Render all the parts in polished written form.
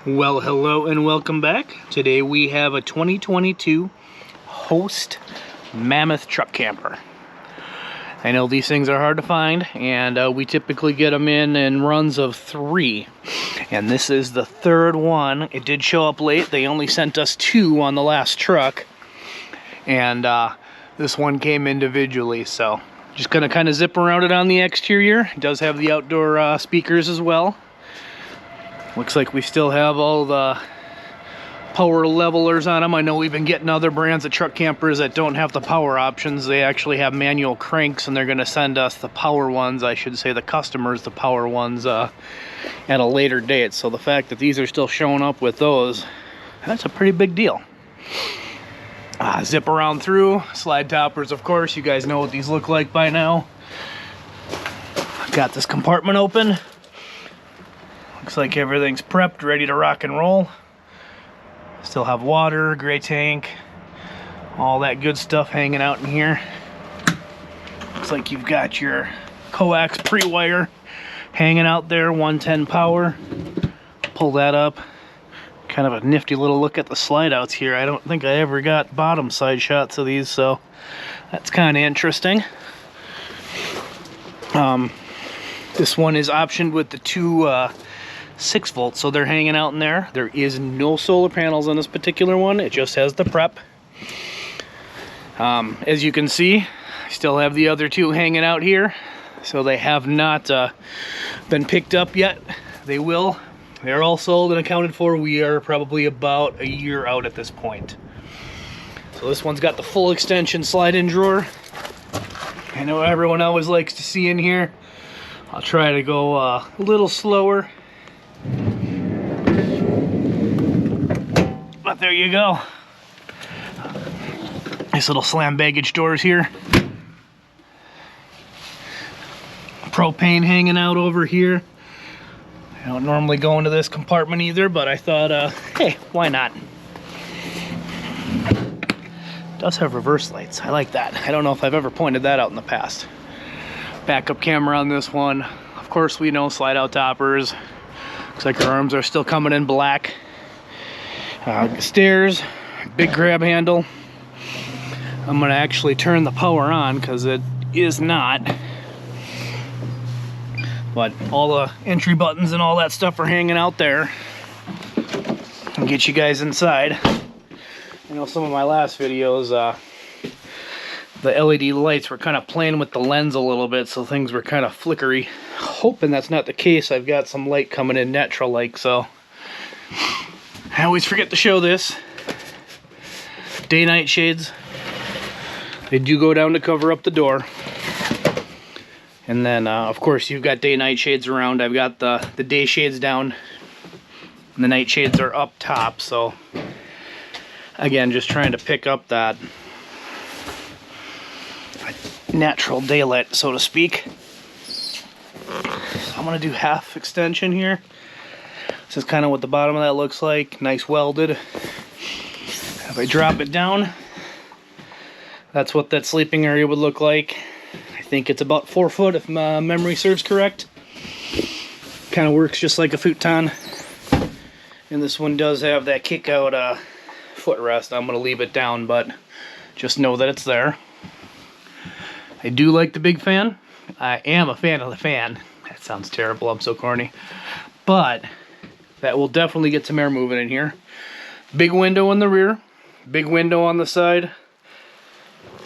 Well, hello and welcome back. Today we have a 2022 Host Mammoth truck camper. I know these things are hard to find, and we typically get them in runs of 3. And this is the 3rd one. It did show up late. They only sent us 2 on the last truck. And this one came individually, so just gonna kind of zip around it on the exterior. It does have the outdoor speakers as well. Looks like we still have all the power levelers on them. I know we've been getting other brands of truck campers that don't have the power options. They actually have manual cranks, and they're going to send us the power ones, I should say the customers, the power ones at a later date. So the fact that these are still showing up with those, that's a pretty big deal. Zip around through. Slide toppers, of course. You guys know what these look like by now. I've got this compartment open. Looks like everything's prepped, ready to rock and roll. Still have water, gray tank, all that good stuff hanging out in here. Looks like you've got your coax pre-wire hanging out there, 110 power. Pull that up. Kind of a nifty little look at the slide outs here. I don't think I ever got bottom side shots of these, so that's kind of interesting. This one is optioned with the 2 6 volts, so they're hanging out in there. There is no solar panels on this particular one. It just has the prep. As you can see, I still have the other 2 hanging out here, so they have not been picked up yet. They will. They're all sold and accounted for. We are probably about a year out at this point. So this one's got the full extension slide-in drawer. I know everyone always likes to see in here. I'll try to go a little slower. But there you go. Nice little slam baggage doors here. Propane hanging out over here. I don't normally go into this compartment either, but I thought, hey, why not? It does have reverse lights. I like that. I don't know if I've ever pointed that out in the past. Backup camera on this one. Of course, we know slide out toppers. Looks like our arms are still coming in black. Stairs, big grab handle. I'm gonna actually turn the power on because it is not. But all the entry buttons and all that stuff are hanging out there. I'll get you guys inside. I know some of my last videos, the LED lights were kind of playing with the lens a little bit, so things were kind of flickery. Hoping that's not the case. I've got some light coming in natural like, so I always forget to show this. Day-night shades. They do go down to cover up the door. And then, of course, you've got day-night shades around. I've got the day shades down, and the night shades are up top. So, again, just trying to pick up that natural daylight, so to speak. So I'm going to do half extension here. This is kind of what the bottom of that looks like. Nice welded. If I drop it down, that's what that sleeping area would look like. I think it's about 4 foot if my memory serves correct. Kind of works just like a futon. And this one does have that kick out footrest. I'm going to leave it down, but just know that it's there. I do like the big fan. I am a fan of the fan. That sounds terrible. I'm so corny. But that will definitely get some air moving in here. Big window in the rear. Big window on the side.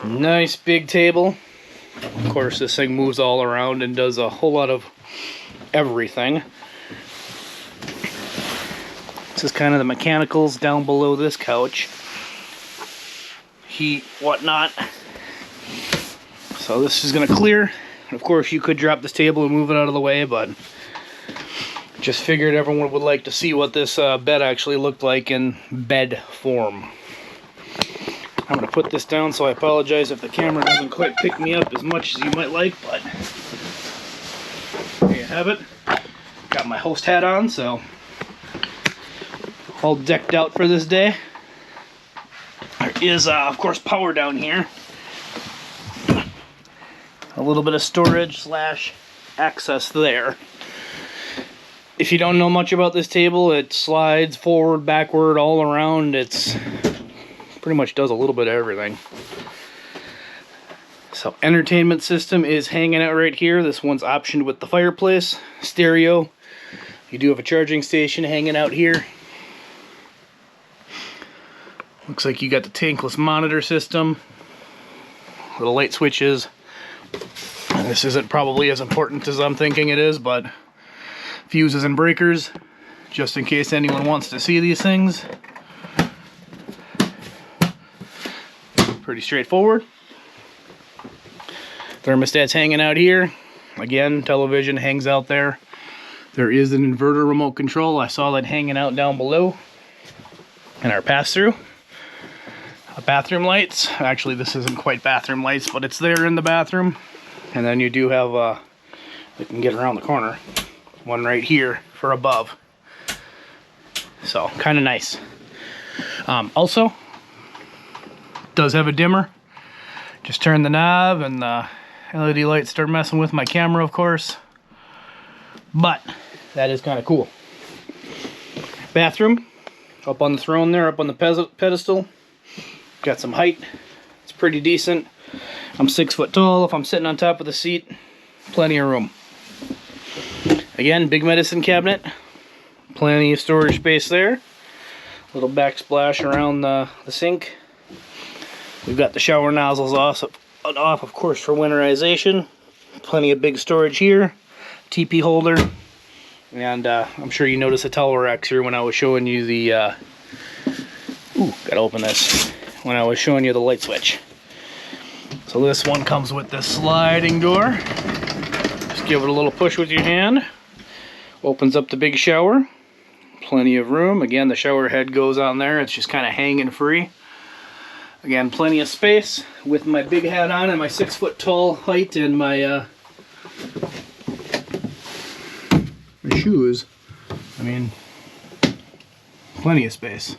Nice big table. Of course, this thing moves all around and does a whole lot of everything. This is kind of the mechanicals down below this couch. Heat, whatnot. So this is going to clear. Of course, you could drop this table and move it out of the way, but just figured everyone would like to see what this bed actually looked like in bed form. I'm going to put this down, so I apologize if the camera doesn't quite pick me up as much as you might like, but there you have it. Got my host hat on, so all decked out for this day. There is, of course, power down here. A little bit of storage / access there. if you don't know much about this table, it slides forward, backward, all around. It's pretty much does a little bit of everything. So entertainment system is hanging out right here. This one's optioned with the fireplace. Stereo. You do have a charging station hanging out here. Looks like you got the tankless monitor system. Little light switches. This isn't probably as important as I'm thinking it is, but fuses and breakers, just in case anyone wants to see these things. Pretty straightforward. Thermostat's hanging out here. Again, television hangs out there. There is an inverter remote control. I saw that hanging out down below. And our pass-through. Bathroom lights. Actually, this isn't quite bathroom lights, but it's there in the bathroom. And then you do have, you can get around the corner, one right here for above. So, kind of nice. Also, does have a dimmer. Just turn the knob and the LED lights start messing with my camera, of course. But that is kind of cool. Bathroom, up on the throne there, up on the pedestal. Got some height. It's pretty decent. I'm 6 foot tall. If I'm sitting on top of the seat, plenty of room. Again, big medicine cabinet. Plenty of storage space there. Little backsplash around the sink. We've got the shower nozzles off, of course, for winterization. Plenty of big storage here. TP holder. And I'm sure you noticed the towel racks here when I was showing you the... ooh, gotta open this. When I was showing you the light switch. So this one comes with this sliding door. Just give it a little push with your hand. Opens up the big shower. Plenty of room. Again, the shower head goes on there. It's just kind of hanging free. Again, plenty of space with my big hat on and my 6 foot tall height and my shoes. I mean, plenty of space.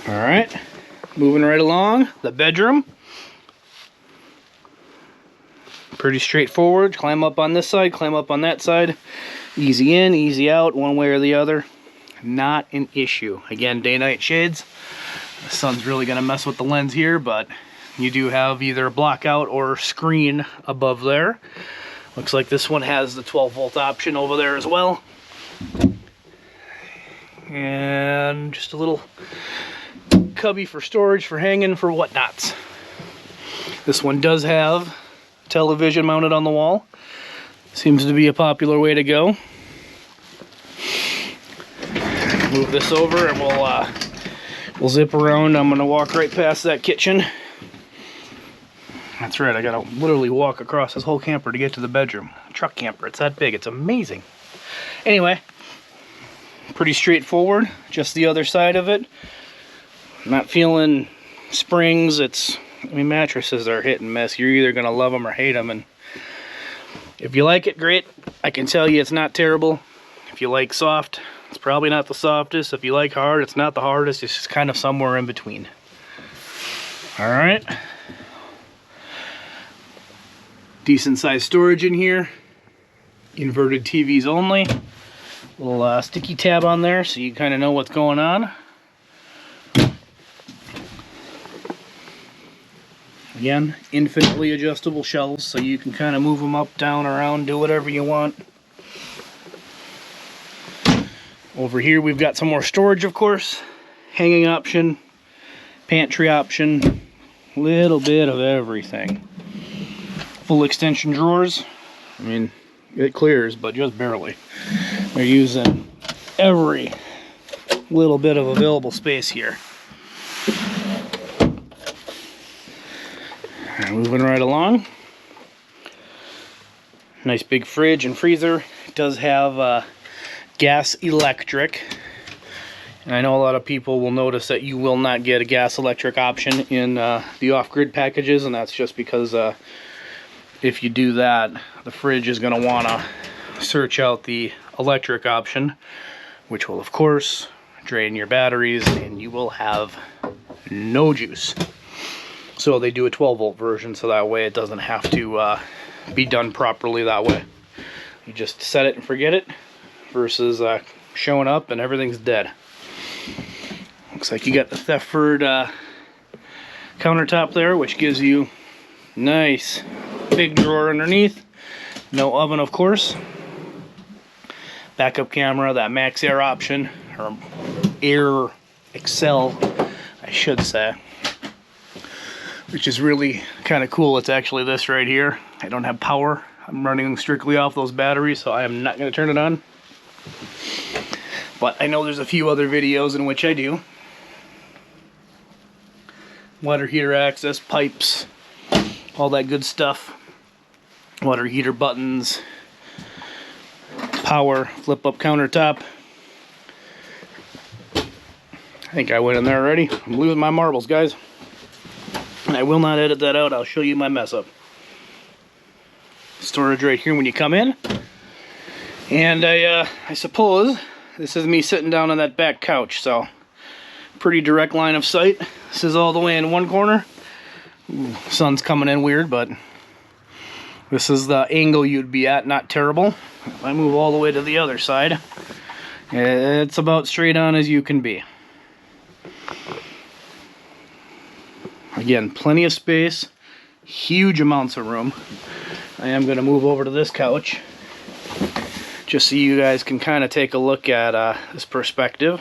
Alright, moving right along, the bedroom. Pretty straightforward. Climb up on this side, climb up on that side. Easy in, easy out, one way or the other. Not an issue. Again, day-night shades. The sun's really going to mess with the lens here, but you do have either a blockout or screen above there. Looks like this one has the 12-volt option over there as well. And just a little cubby for storage, for hanging, for whatnots. This one does have television mounted on the wall. Seems to be a popular way to go. Move this over and we'll zip around. I'm gonna walk right past that kitchen. That's right, I gotta literally walk across this whole camper to get to the bedroom. Truck camper, it's that big, it's amazing. Anyway, pretty straightforward. Just the other side of it. Not feeling springs. I mean, mattresses are hit and miss. You're either gonna love them or hate them, and if you like it, great. I can tell you it's not terrible. If you like soft, it's probably not the softest. If you like hard, it's not the hardest. It's just kind of somewhere in between. All right. Decent sized storage in here. Inverted TVs only. Little sticky tab on there so you kind of know what's going on. Again, infinitely adjustable shelves, so you can kind of move them up, down, around, do whatever you want. Over here we've got some more storage, of course. Hanging option, pantry option, little bit of everything. Full extension drawers. I mean, it clears, but just barely. They're using every little bit of available space here. Moving right along. Nice big fridge and freezer. It does have gas electric. And I know a lot of people will notice that you will not get a gas electric option in the off-grid packages, and that's just because if you do that, the fridge is going to want to search out the electric option, which will of course drain your batteries and you will have no juice. So they do a 12-volt version, so that way it doesn't have to be done properly that way. You just set it and forget it. versus showing up and everything's dead. Looks like you got the Thetford countertop there, which gives you nice big drawer underneath. No oven, of course. Backup camera, that Max Air option, or Air Excel, I should say, which is really kind of cool. It's actually this right here. I don't have power. I'm running strictly off those batteries, so I am not going to turn it on. But I know there's a few other videos in which I do. Water heater access, pipes, all that good stuff. Water heater buttons, power, flip up countertop. I think I went in there already. I'm losing my marbles, guys. I will not edit that out. I'll show you my mess up. Storage right here when you come in. And I suppose this is me sitting down on that back couch, so pretty direct line of sight. This is all the way in one corner. Ooh, sun's coming in weird, but this is the angle you'd be at, not terrible. If I move all the way to the other side, it's about straight on as you can be. Again, plenty of space, huge amounts of room. I am going to move over to this couch just so you guys can kind of take a look at this perspective.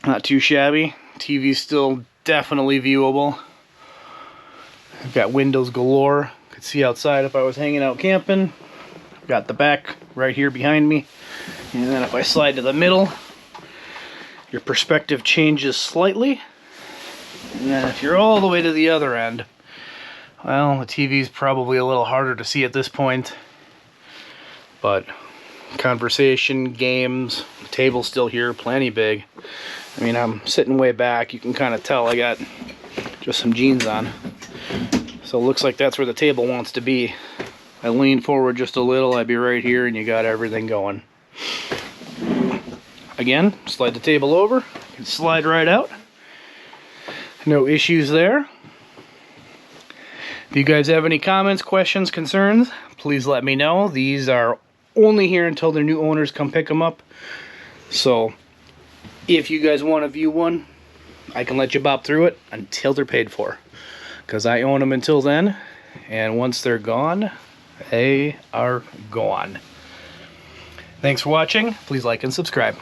Not too shabby. TV's still definitely viewable. I've got windows galore. Could see outside if I was hanging out camping. I've got the back right here behind me. And then if I slide to the middle, your perspective changes slightly. And then if you're all the way to the other end, well, the TV's probably a little harder to see at this point. But conversation, games, the table's still here, plenty big. I mean, I'm sitting way back. You can kind of tell I got just some jeans on. So it looks like that's where the table wants to be. I lean forward just a little, I'd be right here, and you got everything going. Again, slide the table over. You can slide right out. No issues there. If you guys have any comments, questions, concerns, please let me know. These are only here until their new owners come pick them up. So if you guys want to view one, I can let you bop through it until they're paid for, because I own them until then, and once they're gone, they are gone. Thanks for watching. Please like and subscribe.